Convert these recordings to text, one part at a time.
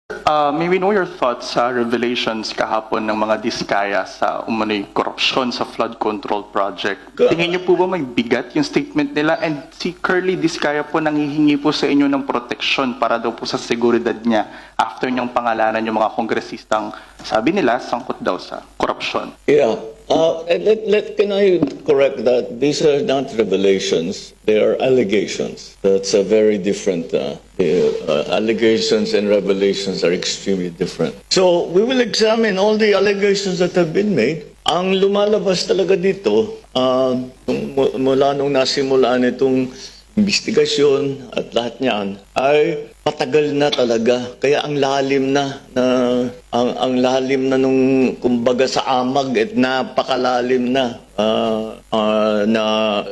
May we know your thoughts sa revelations kahapon ng mga diskaya sa umano'y korupsyon sa flood control project? Tingin niyo po ba may bigat yung statement nila? And si Curly Diskaya po nangihingi po sa inyo ng proteksyon para daw po sa seguridad niya after niyang pangalanan yung mga kongresistang sabi nila sangkot daw sa korupsyon. Yeah. Can I correct that? These are not revelations. They are allegations. That's a very different. Allegations and revelations are extremely different. So we will examine all the allegations that have been made. Ang lumalabas talaga dito, mula nung nasimulaan itong investigasyon at lahat niyan, ay patagal na talaga. Kaya ang lalim na ang lalim na nung kumbaga sa amag at napakalalim na na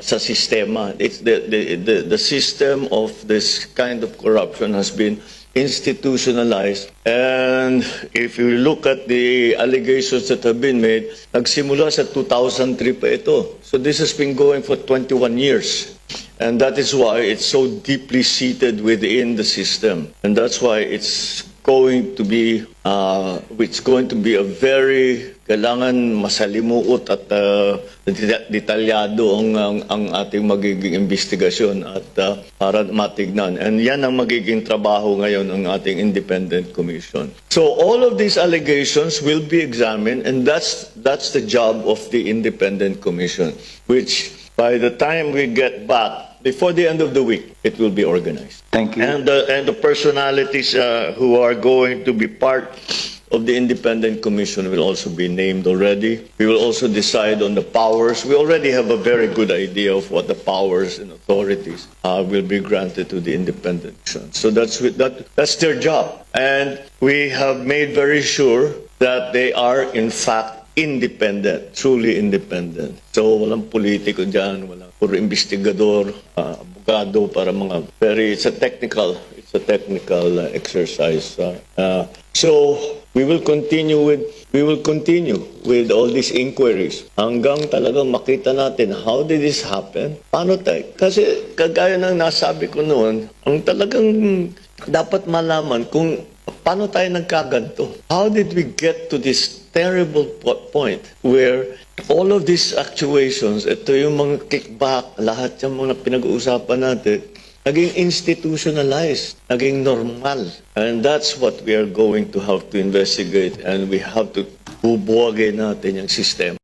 sa sistema. It's the system of this kind of corruption has been institutionalized. And if you look at the allegations that have been made, nagsimula sa 2003 pa ito. So this has been going for 21 years. And that is why it's so deeply seated within the system. And that's why it's going to be a very kailangan masalimuot at detalyado ang ating magiging investigasyon at para matignan. And yan ang magiging trabaho ngayon ng ating independent commission. So all of these allegations will be examined, and that's the job of the independent commission, which by the time we get back, before the end of the week, it will be organized. Thank you. And the personalities who are going to be part of the independent commission will also be named already. We will also decide on the powers. We already have a very good idea of what the powers and authorities will be granted to the independent commission. So that's their job. And we have made very sure that they are in fact independent, truly independent. So walang politiko dyan, walang puro investigador, abogado para it's a technical exercise. So we will continue with all these inquiries hanggang talagang makita natin how did this happen? Paano tayo? Kasi kagaya ng nasabi ko noon, ang talagang dapat malaman kung paano tayo nagkaganto? How did we get to this terrible point where all of these actuations, ito yung mga kickback, lahat yung mga pinag-uusapan natin, naging institutionalized, naging normal. And that's what we are going to have to investigate, and we have to bubuwagin natin yung sistema.